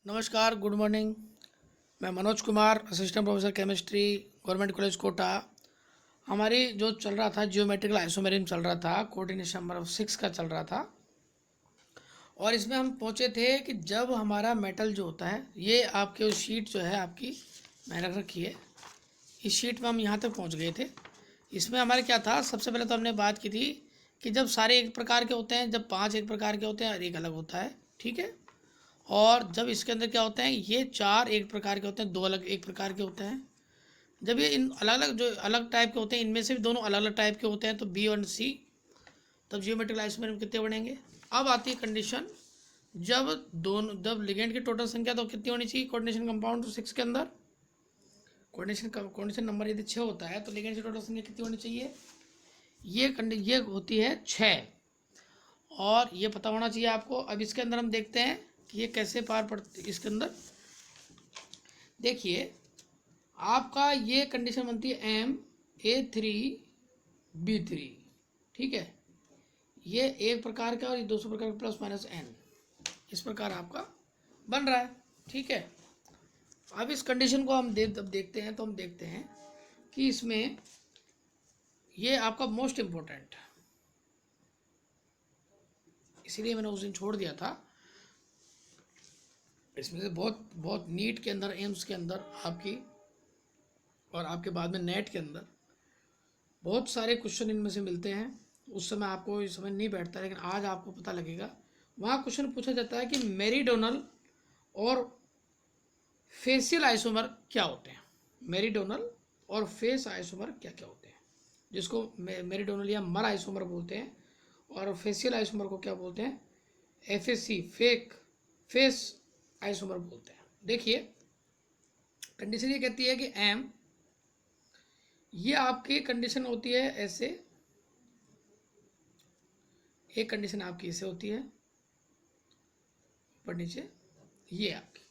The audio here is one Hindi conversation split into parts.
नमस्कार, गुड मॉर्निंग। मैं Manoj Kumar, assistant professor chemistry, government college Kota. हमारी जो चल रहा था जियोमेट्रिकल आइसोमेरिज्म चल रहा था, कोऑर्डिनेशन नंबर 6 का चल रहा था। और इसमें हम पहुंचे थे कि जब हमारा मेटल जो होता है, ये आपके शीट जो है आपकी मैंने रख रखी है, इस शीट में हम यहाँ तक पहुँच गए थे। इसमें हमारे क्या था, सबसे पहले तो हमने बात की थी कि जब सारे एक प्रकार के होते हैं, जब 5 एक प्रकार के होते हैं और एक अलग होता है, ठीक है। और जब इसके अंदर क्या होते हैं, ये 4 एक प्रकार के होते हैं, 2 अलग एक प्रकार के होते हैं। जब ये इन अलग अलग जो अलग टाइप के होते हैं, इनमें से भी दोनों अलग अलग टाइप के होते हैं, तो बी और सी, तब जियोमेट्रिकल आइसोमेरिज्म कितने बनेंगे। अब आती है कंडीशन, जब लिगेंड की टोटल संख्या तो कितनी होनी चाहिए कोऑर्डिनेशन कंपाउंड 6 के अंदर। कोऑर्डिनेशन नंबर यदि 6 होता है तो लिगेंड की टोटल संख्या कितनी होनी चाहिए, ये होती है 6। और ये पता होना चाहिए आपको। अब इसके अंदर हम देखते हैं कि ये कैसे पार पड़ती। इसके अंदर देखिए, आपका ये कंडीशन बनती है MA3B3, ठीक है। ये एक प्रकार का और ये दूसरे प्रकार का प्लस माइनस n, इस प्रकार आपका बन रहा है, ठीक है। अब इस कंडीशन को हम देखते हैं, तो हम देखते हैं कि इसमें ये आपका मोस्ट इम्पोर्टेंट, इसीलिए मैंने उस दिन छोड़ दिया था। इसमें से बहुत बहुत नीट के अंदर, एम्स के अंदर आपकी, और आपके बाद में नेट के अंदर बहुत सारे क्वेश्चन इनमें से मिलते हैं। उस समय आपको इस समय नहीं बैठता, लेकिन आज आपको पता लगेगा। वहाँ क्वेश्चन पूछा जाता है कि मेरीडोनल और फेसियल आइसोमर क्या होते हैं। मेरीडोनल और फेस आइसोमर क्या क्या होते हैं, जिसको मेरीडोनल या मर आइसोमर बोलते हैं, और फेसियल आइसोमर को क्या बोलते हैं, FAC फेस आइसोमर बोलते हैं। देखिए, कंडीशन ये कहती है कि M, ये आपकी कंडीशन होती है ऐसे, एक कंडीशन आपकी ऐसे होती है ऊपर नीचे, ये आपकी।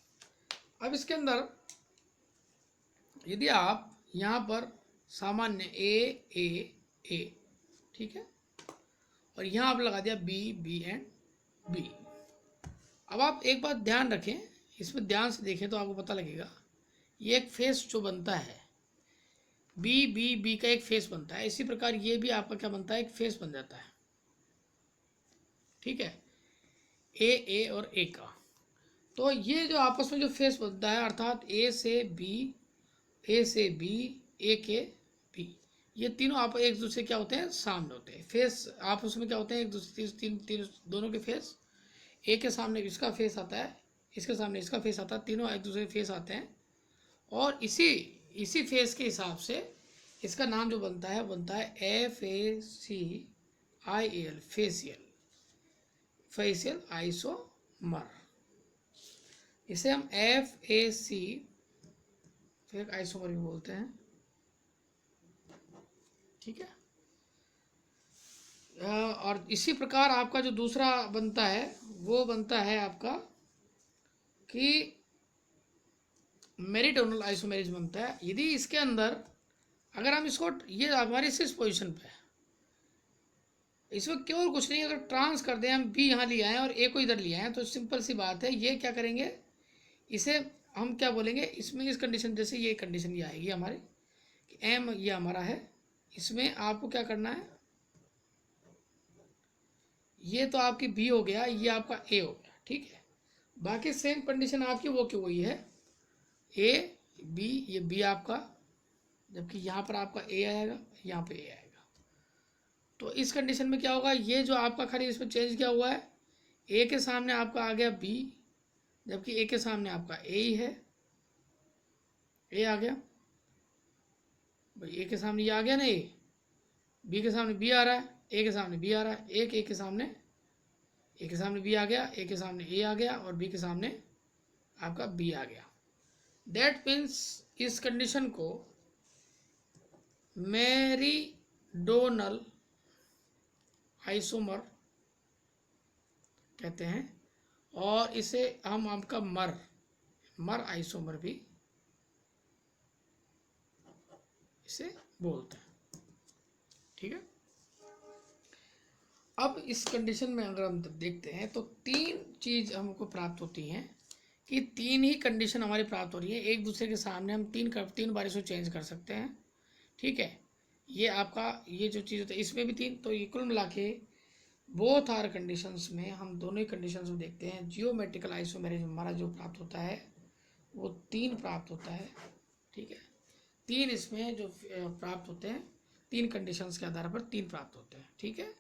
अब इसके अंदर यदि आप यहाँ पर सामान्य A, ठीक है, और यहाँ आप लगा दिया B एंड B। अब आप एक बात ध्यान रखें, इसमें ध्यान से देखें तो आपको पता लगेगा, ये एक फेस जो बनता है, B का एक फेस बनता है। इसी प्रकार ये भी आपका क्या बनता है, एक फेस बन जाता है, ठीक है, A और A का। तो ये जो आपस में जो फेस बनता है, अर्थात A से B, A के B, ये तीनों आप एक दूसरे क्या होते हैं, सामने होते हैं। फेस आपस में क्या होते हैं, एक दूसरे तीन दोनों के फेस, A के सामने इसका फेस आता है, इसके सामने इसका फेस आता है, तीनों एक दूसरे के फेस आते हैं। और इसी फेस के हिसाब से इसका नाम जो बनता है, बनता है FACIAL, फेसियल आइसोमर। इसे हम FAC फिर आइसोमर भी बोलते हैं, ठीक है। और इसी प्रकार आपका जो दूसरा बनता है, वो बनता है आपका कि मेरीडोनल आइसोमेरिज्म बनता है। यदि इसके अंदर अगर हम इसको, ये हमारी 6 पोजीशन पे है, इसमें केवल कुछ नहीं, अगर ट्रांस कर दें, हम बी यहाँ ले आए और ए को इधर ले आए, तो सिंपल सी बात है, ये क्या करेंगे, इसे हम क्या बोलेंगे, इसमें इस कंडीशन, जैसे ये कंडीशन ये आएगी हमारी कि एम ये हमारा है, इसमें आपको क्या करना है, ये तो आपकी बी हो गया, ये आपका ए हो गया, ठीक है। बाकी सेम कंडीशन आपकी वो की वही है, ए बी, ये बी आपका, जबकि यहाँ पर आपका ए आएगा, यहाँ पे ए आएगा। तो इस कंडीशन में क्या होगा, ये जो आपका खाली इसमें चेंज क्या हुआ है, ए के सामने आपका आ गया बी, जबकि ए के सामने आपका ए ही है, ए आ गया भाई, ए के सामने ये आ गया ना, ए, बी के सामने बी आ रहा है, ए के सामने बी आ रहा है, ए के सामने बी आ गया, ए के सामने ए आ गया, और बी के सामने आपका बी आ गया। दैट मीन्स इस कंडीशन को मेरीडोनल आइसोमर कहते हैं, और इसे हम आपका मर आइसोमर भी इसे बोलते हैं, ठीक है। अब इस कंडीशन में अगर हम देखते हैं तो 3 चीज हमको प्राप्त होती हैं कि तीन ही कंडीशन हमारी प्राप्त हो रही है एक दूसरे के सामने, हम तीन बार इसको चेंज कर सकते हैं। ठीक है, ये आपका ये जो चीज़ होता है इसमें भी तीन, तो ये कुल मिला के बोथ आर कंडीशंस में हम दोनों ही कंडीशंस में देखते हैं जियोमेट्रिकल आइसोमेरिज्म हमारा जो प्राप्त होता है वो तीन प्राप्त होता है। ठीक है, तीन इसमें जो प्राप्त होते हैं, तीन कंडीशंस के आधार पर तीन प्राप्त होते हैं। ठीक है,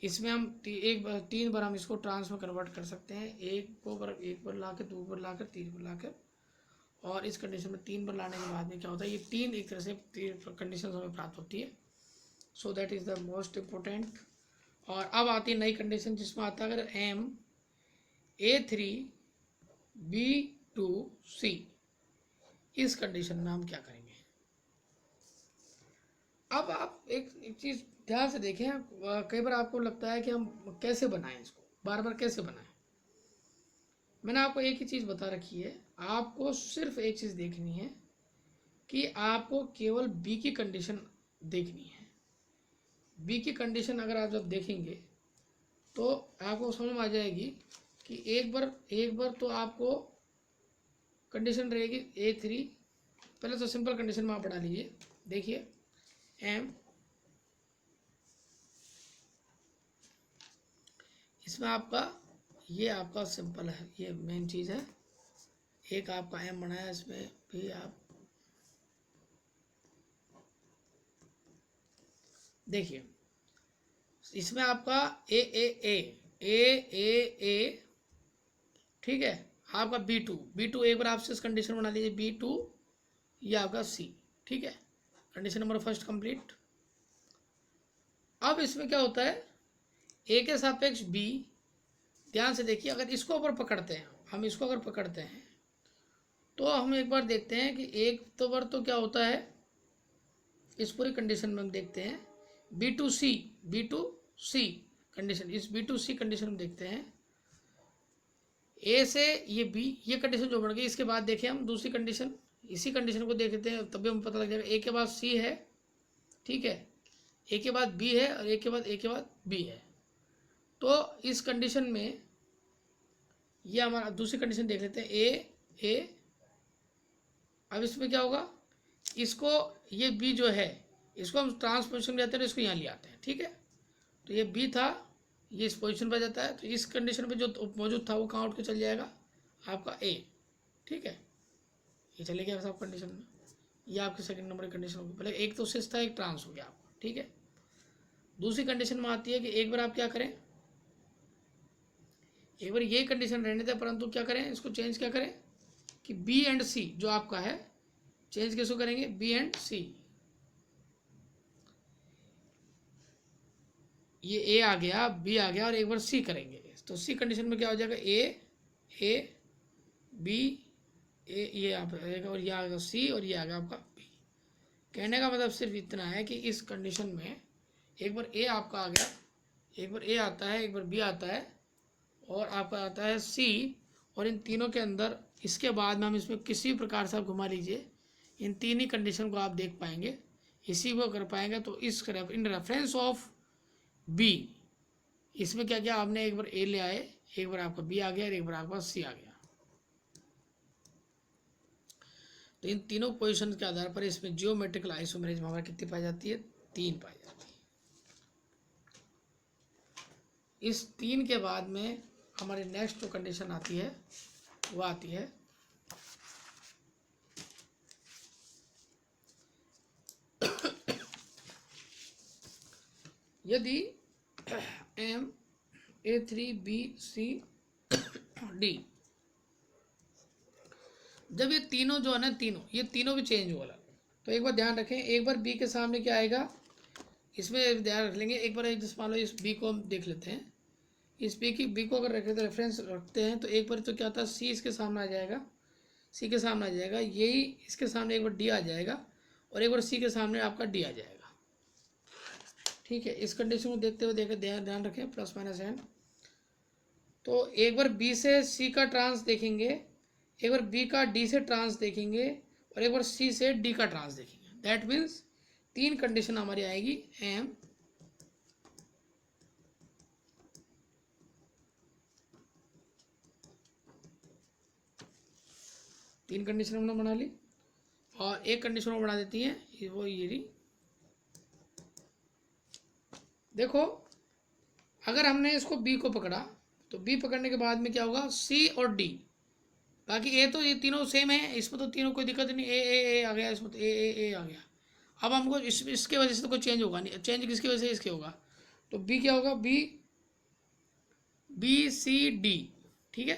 इसमें हम तीन बार हम इसको ट्रांस में कन्वर्ट कर सकते हैं, एक बार ला कर, दो बार ला कर, तीन बार ला कर, और इस कंडीशन में तीन बार लाने के बाद में क्या होता है, ये तीन एक तरह से तीन कंडीशन हमें प्राप्त होती है। So that is the most important. और अब आती है नई कंडीशन जिसमें आता है अगर M A3B2C, इस कंडीशन में हम क्या करेंगे। अब आप एक चीज़ ध्यान से देखें, कई बार आपको लगता है कि हम कैसे बनाएं इसको, बार बार कैसे बनाएं। मैंने आपको एक ही चीज़ बता रखी है, आपको सिर्फ एक चीज़ देखनी है कि आपको केवल बी की कंडीशन देखनी है। बी की कंडीशन अगर आप जब देखेंगे तो आपको समझ में आ जाएगी कि एक बार तो आपको कंडीशन रहेगी A3, पहले तो सिंपल कंडीशन में आप बढ़ा लीजिए। देखिए M, इसमें आपका ये आपका सिंपल है, ये मेन चीज़ है। एक आपका M बनाया, इसमें भी आप देखिए, इसमें आपका ए, ठीक है, आपका B2 एक बार आपसे इस कंडीशन बना लीजिए B2, ये आपका C। ठीक है, कंडीशन नंबर फर्स्ट कंप्लीट। अब इसमें क्या होता है, ए के सापेक्ष बी, ध्यान से देखिए, अगर इसको ऊपर पकड़ते हैं, हम इसको अगर पकड़ते हैं तो हम एक बार देखते हैं कि एक तो बार तो क्या होता है, इस पूरी कंडीशन में हम देखते हैं B2C कंडीशन, इस B2C कंडीशन में देखते हैं ए से ये बी, ये कंडीशन जो बन गई। इसके बाद देखिए हम दूसरी कंडीशन, इसी कंडीशन को देखते हैं तभी हमें पता लग जाएगा। ए के बाद सी है, ठीक है, ए के बाद बी है, और ए के बाद बी है। तो इस कंडीशन में ये हमारा दूसरी कंडीशन देख लेते हैं ए। अब इसमें क्या होगा, इसको ये बी जो है इसको हम ट्रांसपोजिशन में जाते हैं, इसको यहाँ ले आते हैं। ठीक है, तो ये बी था, ये इस पोजीशन पर जाता है, तो इस कंडीशन में जो मौजूद था वो कहाँ उठ के चल जाएगा, आपका ए। ठीक है, ये चले गया सब कंडीशन में, ये आपकी सेकंड नंबर की कंडीशन होगी। पहले एक तो सिस था, एक ट्रांस हो गया आपका। ठीक है, दूसरी कंडीशन में आती है कि एक बार आप क्या करें, एक बार ये कंडीशन रहने दें, परंतु क्या करें, इसको चेंज क्या करें कि बी एंड सी जो आपका है, चेंज किसको करेंगे, बी एंड सी। ये ए आ गया, बी आ गया, और एक बार सी करेंगे, तो सी कंडीशन में क्या हो जाएगा, ए बी, ये आप और ये आ गया सी, और ये आ गया आपका बी। कहने का मतलब सिर्फ इतना है कि इस कंडीशन में एक बार ए आपका आ गया, एक बार ए आता है, एक बार बी आता है, और आपका आता है सी, और इन तीनों के अंदर इसके बाद में हम इसमें किसी प्रकार से आप घुमा लीजिए, इन तीन ही कंडीशन को आप देख पाएंगे, इसी को कर पाएंगे। तो इस इन रेफरेंस ऑफ बी, इसमें क्या क्या आपने एक बार ए ले आए, एक बार आपका बी आ गया, और एक बार आपका सी आ गया। तो इन तीनों पोजीशन के आधार पर इसमें जियोमेट्रिकल आइसोमेरिज्म हमारा कितनी पाई जाती है, तीन पाई जाती है। इस तीन के बाद में हमारी नेक्स्ट जो कंडीशन आती है वो आती है यदि M A3B C D, जब ये तीनों जो है ना, ये तीनों भी चेंज हो रहा, तो एक बार ध्यान रखें, एक बार बी के सामने क्या आएगा, इसमें ध्यान रख लेंगे। एक बार जैसे मान लो इस बी को हम देख लेते हैं, इस बी को अगर रखे तो रेफरेंस रखते हैं, तो एक बार तो क्या होता है, सी इसके सामने आ जाएगा, सी के सामने आ जाएगा, यही इसके सामने एक बार डी आ जाएगा, और एक बार सी के सामने आपका डी आ जाएगा। ठीक है, इस कंडीशन को देखते हुए ध्यान रखें, प्लस माइनस एन। तो एक बार बी से सी का ट्रांस देखेंगे, एक बार बी का डी से ट्रांस देखेंगे, और एक बार सी से डी का ट्रांस देखेंगे। दैट मीन्स तीन कंडीशन हमारी आएगी, एम 3 कंडीशन हमने बना ली, और एक कंडीशन और बना देती हैं, वो ये रही। देखो अगर हमने इसको बी को पकड़ा तो बी पकड़ने के बाद में क्या होगा, सी और डी, बाकी ए तो ये तीनों सेम है, इसमें तो तीनों कोई दिक्कत नहीं, ए आ गया, इसमें तो ए आ गया। अब हमको इसके वजह से तो कोई चेंज होगा नहीं, चेंज किसकी वजह से, इसके होगा। तो बी क्या होगा, बी सी डी, ठीक है।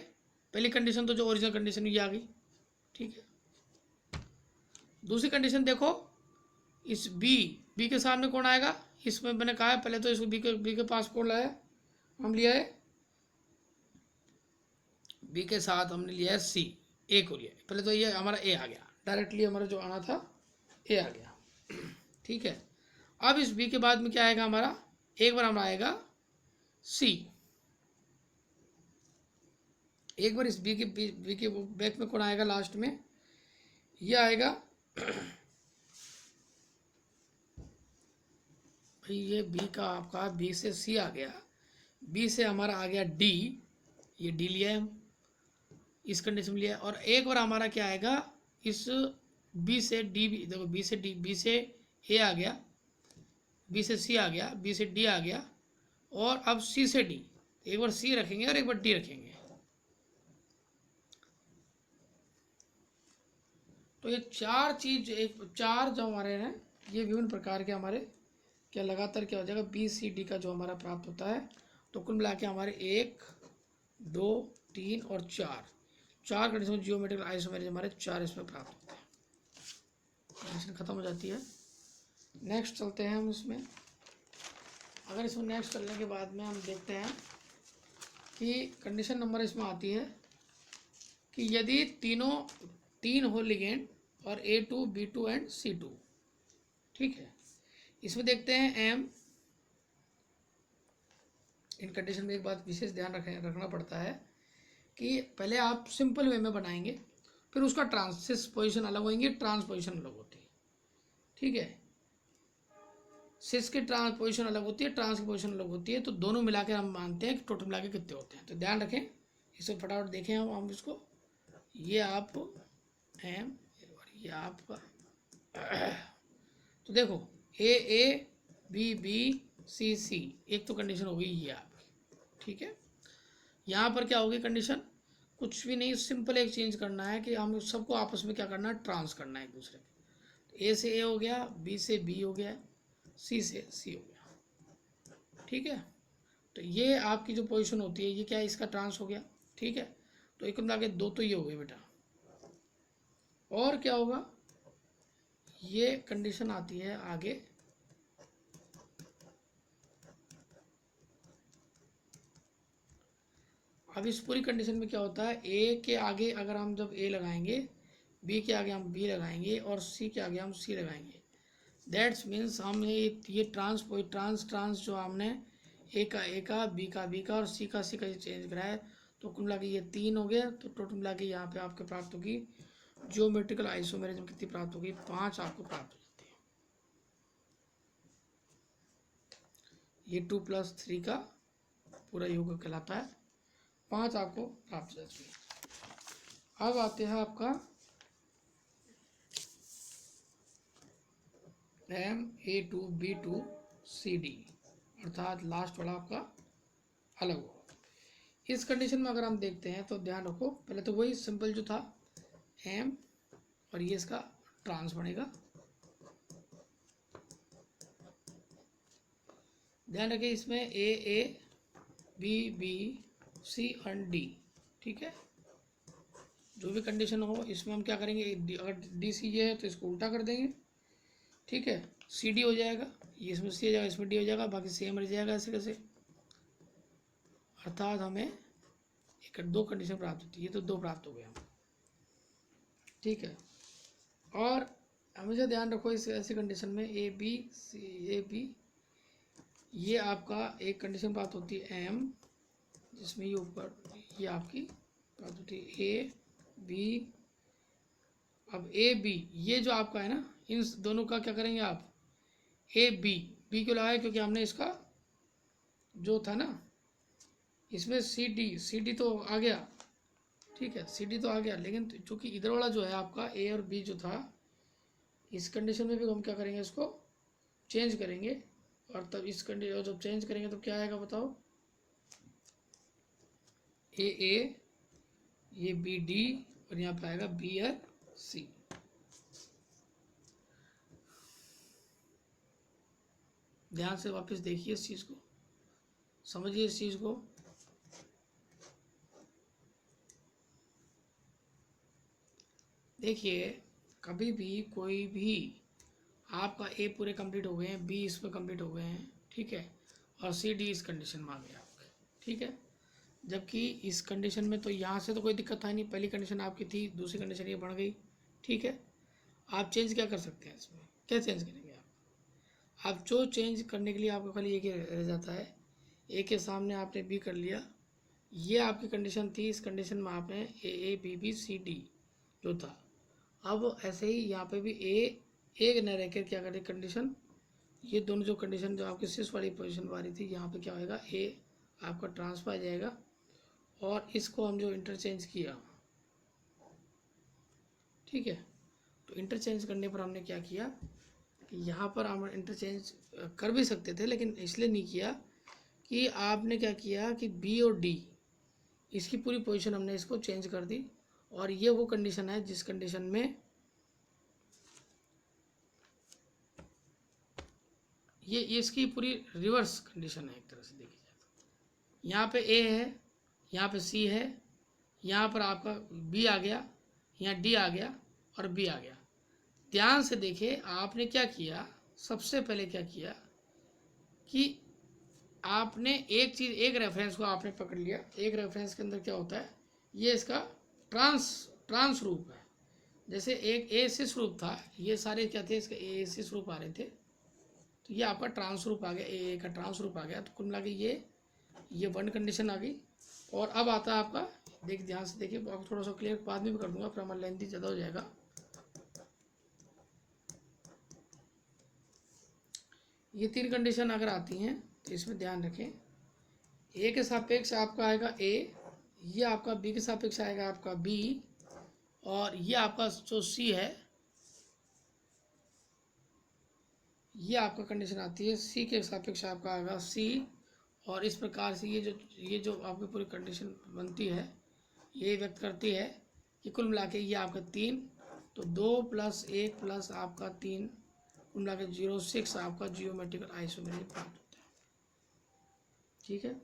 पहली कंडीशन तो जो ओरिजिनल कंडीशन ये आ गई, ठीक है। दूसरी कंडीशन देखो, इस बी के सामने कौन आएगा, इसमें मैंने कहा है पहले तो इसको बी के पास कौन लाया, हम लिया है बी के साथ हमने लिया है सी, ए को लिया, पहले तो ये हमारा ए आ गया, डायरेक्टली हमारा जो आना था ए आ गया, ठीक है। अब इस बी के बाद में क्या आएगा हमारा, एक बार हमारा आएगा सी, एक बार इस बी के बैक में कौन आएगा, लास्ट में ये आएगा भाई, ये बी का आपका बी से सी आ गया, बी से हमारा आ गया डी, ये डी लिया है हम, इस कंडीशन में लिया, और एक बार हमारा क्या आएगा, इस बी से डी, देखो बी से डी, बी से ए आ गया, बी से सी आ गया, बी से डी आ गया, और अब सी से डी, एक बार सी रखेंगे और एक बार डी रखेंगे। तो ये चार चीज, चार जो हमारे हैं ये विभिन्न प्रकार के हमारे क्या लगातार क्या हो जाएगा, बी सी डी का जो हमारा प्राप्त होता है। तो कुल मिला के हमारे 1 2 3 और 4 कंडीशन जियोमेट्रिकल आइसोमेरिज्म हमारे 4 इसमें प्राप्त होते हैं। कंडीशन खत्म हो जाती है। नेक्स्ट चलते हैं हम इसमें। अगर इसमें नेक्स्ट चलने के बाद में हम देखते हैं कि कंडीशन नंबर इसमें आती है कि यदि तीन हो लिगेंड और A2 B2 एंड C2, ठीक है। इसमें देखते हैं एम, इन कंडीशन में एक बात विशेष ध्यान रखना पड़ता है कि पहले आप सिंपल वे में बनाएंगे, फिर उसका ट्रांसिस पोजीशन अलग होंगी, ट्रांस पोजीशन अलग होती है, ठीक है। सिस की ट्रांस पोजीशन अलग होती है, ट्रांस की पोजीशन अलग होती है, तो दोनों मिलाकर हम मानते हैं कि टोटल मिला के कितने होते हैं। तो ध्यान रखें, इसको फटाफट देखें हम इसको, ये आप एम और ये आपका तो देखो ए बी सी, एक तो कंडीशन हो गई ये आपकी, ठीक है। यहाँ पर क्या होगी कंडीशन, कुछ भी नहीं, सिंपल एक चेंज करना है कि हम सबको आपस में क्या करना है, ट्रांस करना है एक दूसरे के। ए से ए हो गया, बी से बी हो गया, सी से सी हो गया, ठीक है। तो ये आपकी जो पोजीशन होती है ये क्या है, इसका ट्रांस हो गया, ठीक है। तो एक मिला के 2 तो ये हो गए बेटा, और क्या होगा, ये कंडीशन आती है आगे, अब इस पूरी कंडीशन में क्या होता है, ए के आगे अगर हम जब ए लगाएंगे, बी के आगे हम बी लगाएंगे और सी के आगे हम सी लगाएंगे, दैट्स मीन्स हमने ये ट्रांस जो हमने ए का बी का और सी का चेंज कराया, तो कुल मिला के ये 3 हो गया। तो टोटल मिला के यहाँ पे आपके प्राप्त होगी जियोमेट्रिकल आइसोमेरिज्म कितनी प्राप्त होगी, 5 आपको प्राप्त हो जाती है। ये 2 + 3 का पूरा योग कहलाता है, 5 आपको प्राप्त हो जाती है। अब आते हैं आपका A2 B2 CD, अर्थात लास्ट वाला आपका अलग हो। इस कंडीशन में अगर हम देखते हैं तो ध्यान रखो, पहले तो वही सिंपल जो था एम और ये इसका ट्रांस बनेगा, ध्यान रखिए इसमें A B C and D, ठीक है। जो भी कंडीशन हो इसमें हम क्या करेंगे, अगर डी सी ये है तो इसको उल्टा कर देंगे, ठीक है। सी डी हो जाएगा, ये इसमें सी हो जाएगा, इसमें डी हो जाएगा, बाकी सेम रह जाएगा ऐसे कैसे, अर्थात हमें एक 2 कंडीशन प्राप्त होती है, ये तो 2 प्राप्त हो गए हम, ठीक है। और हमेशा ध्यान रखो इस ऐसी कंडीशन में ए बी ये आपका एक कंडीशन प्राप्त होती है एम, जिसमें ये ऊपर ये आपकी प्राप्त होती है ए बी। अब ए बी ये जो आपका है ना, इन दोनों का क्या करेंगे आप, ए बी क्यों लगाया, क्योंकि हमने इसका जो था ना इसमें सी डी तो आ गया, ठीक है, सी डी तो आ गया, लेकिन चूंकि इधर वाला जो है आपका ए और बी जो था, इस कंडीशन में भी हम क्या करेंगे, इसको चेंज करेंगे, और तब इस कंडीशन जब चेंज करेंगे तो क्या आएगा बताओ, ए, ये बी डी, और यहाँ पे आएगा बी और सी। ध्यान से वापस देखिए इस चीज़ को, समझिए इस चीज़ को। देखिए, कभी भी कोई भी आपका ए पूरे कंप्लीट हो गए हैं, बी इसमें कंप्लीट हो गए हैं, ठीक है, और सी डी इस कंडीशन में आ गया आपके, ठीक है। जबकि इस कंडीशन में तो यहाँ से तो कोई दिक्कत था नहीं, पहली कंडीशन आपकी थी, दूसरी कंडीशन ये बढ़ गई, ठीक है। आप चेंज क्या कर सकते हैं इसमें, क्या चेंज करेंगे आप जो चेंज करने के लिए आपको खाली एक ही रह जाता है, ए के सामने आपने बी कर लिया, ये आपकी कंडीशन थी, इस कंडीशन में आपने A B B C D जो था, अब ऐसे ही यहाँ पे भी एक न रहकर क्या करें कंडीशन, ये दोनों जो कंडीशन जो आपकी सिस वाली पोजीशन वाली थी, यहाँ पे क्या होएगा, ए आपका ट्रांसफर आ जाएगा, और इसको हम जो इंटरचेंज किया, ठीक है, तो इंटरचेंज करने पर हमने क्या किया कि यहाँ पर हम इंटरचेंज कर भी सकते थे, लेकिन इसलिए नहीं किया कि आपने क्या किया कि बी और डी इसकी पूरी पोजीशन हमने इसको चेंज कर दी, और ये वो कंडीशन है जिस कंडीशन में ये इसकी पूरी रिवर्स कंडीशन है, एक तरह से देखी जाए तो यहाँ पे ए है, यहाँ पे सी है, यहाँ पर आपका बी आ गया, यहाँ डी आ गया और बी आ गया। ध्यान से देखिए, आपने क्या किया, सबसे पहले क्या किया कि आपने एक चीज़, एक रेफरेंस को आपने पकड़ लिया, एक रेफरेंस के अंदर क्या होता है, ये इसका ट्रांस रूप है, जैसे एक ए सिस रूप था, ये सारे क्या थे, इसके ए सिस रूप आ रहे थे, तो ये आपका ट्रांस रूप आ गया, ए का ट्रांस रूप आ गया, तो कुल मिला के ये वन कंडीशन आ गई। और अब आता है आपका, देख ध्यान से देखिए, आपको थोड़ा सा क्लियर बाद में भी कर दूंगा, फिर हमारा लेंथी ज़्यादा हो जाएगा। ये तीन कंडीशन अगर आती हैं तो इसमें ध्यान रखें, ए के सापेक्ष आपका आएगा ए, ये आपका बी के सापेक्ष आएगा आपका बी, और ये आपका जो सी है, ये आपका कंडीशन आती है सी के सापेक्ष आपका आएगा सी, और इस प्रकार से ये जो आपकी पूरी कंडीशन बनती है, ये व्यक्त करती है कि कुल मिला के ये आपका 3, तो 2 + 1 + आपका 3, कुल मिला के 0,6 आपका जियोमेट्रिकल आइसोमेरिज्म प्राप्त होता है, ठीक है।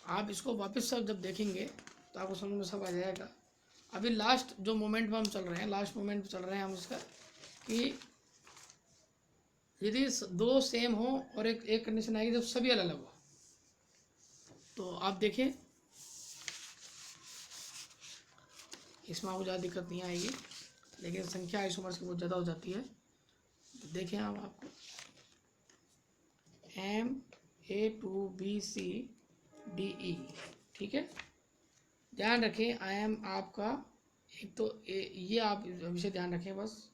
आप इसको वापस सब जब देखेंगे तो आपको समझ में सब आ जाएगा। अभी लास्ट जो मोमेंट में हम चल रहे हैं, लास्ट मोमेंट पे चल रहे हैं हम इसका, कि यदि दो सेम हो और एक कंडीशन आएगी जब सभी अलग अलग हो, तो आप देखें इसमें आपको ज़्यादा दिक्कत नहीं आएगी, लेकिन संख्या आइसोमर्स की बहुत ज़्यादा हो जाती है। तो देखें हम आपको MA2BCDE, ठीक है, ध्यान रखें IM आपका एक तो ये आप विषय ध्यान रखें बस,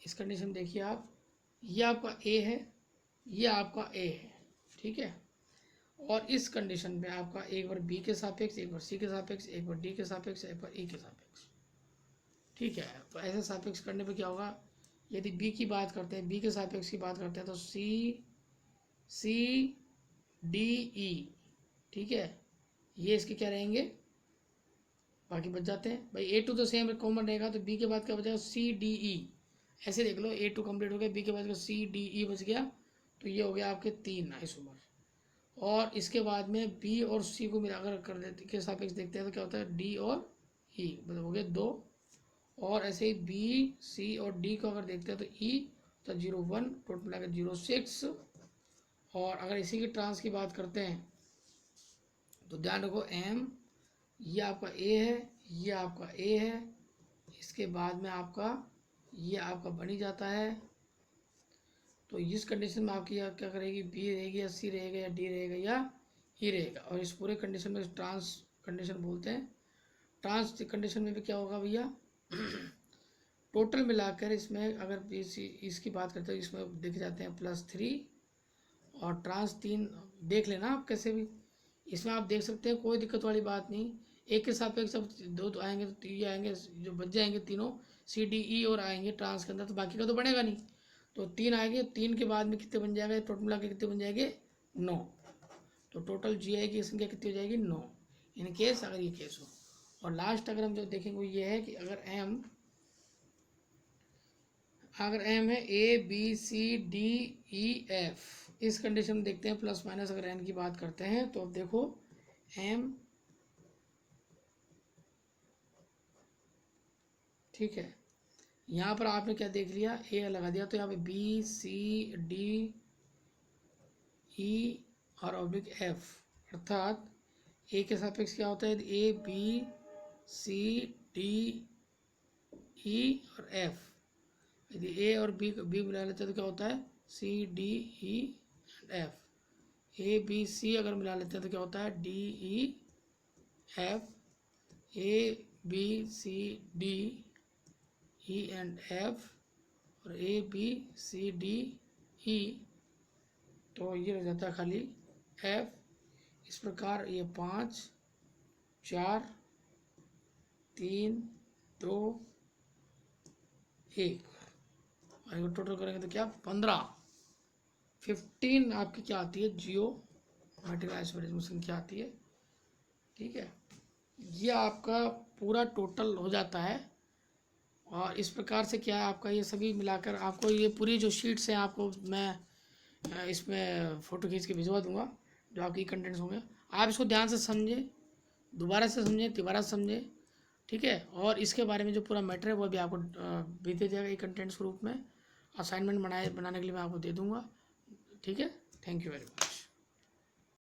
इस कंडीशन देखिए आप, ये आपका ए है, ये आपका ए है, ठीक है, और इस कंडीशन में आपका एक बार बी के सापेक्ष, एक बार सी के सापेक्ष, एक बार डी के सापेक्ष, एक बार ई के सापेक्ष, ठीक है। तो ऐसे सापेक्ष करने पे क्या होगा, यदि बी की बात करते हैं, बी के सापेक्ष की बात करते हैं, तो सी डी ई, ठीक है, ये इसके क्या रहेंगे, बाकी बच जाते हैं भाई, A2 तो सेम कॉमन रहेगा, तो बी के बाद क्या बचेगा, CDE, ऐसे देख लो, A2 कंप्लीट हो गया, बी के बाद CDE बच गया, तो ये हो गया आपके 3 आइसोमर। और इसके बाद में बी और सी को मिलाकर कर देते के सापेक्ष देखते हैं तो क्या होता है, डी और ई, मतलब हो गया 2, और ऐसे ही बी सी और डी को अगर देखते हैं तो ई, तो 0,1, टोटल मिलाकर 0,6, और अगर इसी की ट्रांस की बात करते हैं तो ध्यान रखो एम, ये आपका ए है, ये आपका ए है, इसके बाद में आपका ये आपका बन ही जाता है, तो इस कंडीशन में आपकी क्या करेगी, बी रहेगी या सी रहेगा या डी रहेगा या ई रहेगा, और इस पूरे कंडीशन में ट्रांस कंडीशन बोलते हैं। ट्रांस कंडीशन में भी क्या होगा भैया, टोटल मिलाकर इसमें अगर बी सी इसकी बात करते हैं, इसमें देखे जाते हैं +3, और ट्रांस 3 देख लेना आप कैसे भी, इसमें आप देख सकते हैं, कोई दिक्कत वाली बात नहीं। एक के सापेक्ष सब दो तो आएंगे, तो ये आएंगे जो बच जाएंगे तीनों सी डी ई और आएंगे ट्रांस के अंदर, तो बाकी का तो बनेगा नहीं। तो 3 आएंगे, 3 के बाद में कितने बन जाएगा, टोटल मिला के कितने बन जाएंगे 9। तो टोटल जी आई की संख्या कितनी हो जाएगी 9, इन केस अगर ये केस हो। और लास्ट अगर हम जो देखेंगे वो ये है कि अगर एम है A B C D E F, इस कंडीशन में देखते हैं प्लस माइनस अगर एन की बात करते हैं, तो अब देखो एम, ठीक है, यहाँ पर आपने क्या देख लिया, ए लगा दिया, तो यहाँ पे बी सी डी ई और ऑब्लिक एफ, अर्थात ए के सापेक्ष क्या होता है, ए बी सी डी ई और एफ, यदि ए और बी मिला लेते हैं तो क्या होता है C D E and F, A B C अगर मिला लेते हैं तो क्या होता है D E F, A B C D E and F और ए बी सी डी ई, तो ये रह जाता है खाली एफ। इस प्रकार ये 5 4 3 2 1, और टोटल करेंगे तो क्या 15 आपकी क्या आती है जियोमेट्रिक आइसोमेरिज्म संख्या आती है। ठीक है, ये आपका पूरा टोटल हो जाता है। और इस प्रकार से क्या है आपका ये सभी मिलाकर, आपको ये पूरी जो शीट्स हैं आपको मैं इसमें फ़ोटो खींच के भिजवा दूंगा, जो आपकी कंटेंट्स होंगे। आप इसको ध्यान से समझें, दोबारा से समझें, तिबारा से समझें, ठीक है। और इसके बारे में जो पूरा मैटर है वो भी आपको भेज दिया जाएगा एक कंटेंट्स के रूप में, असाइनमेंट बनाने के लिए मैं आपको दे दूंगा। ठीक है, थैंक यू वेरी मच।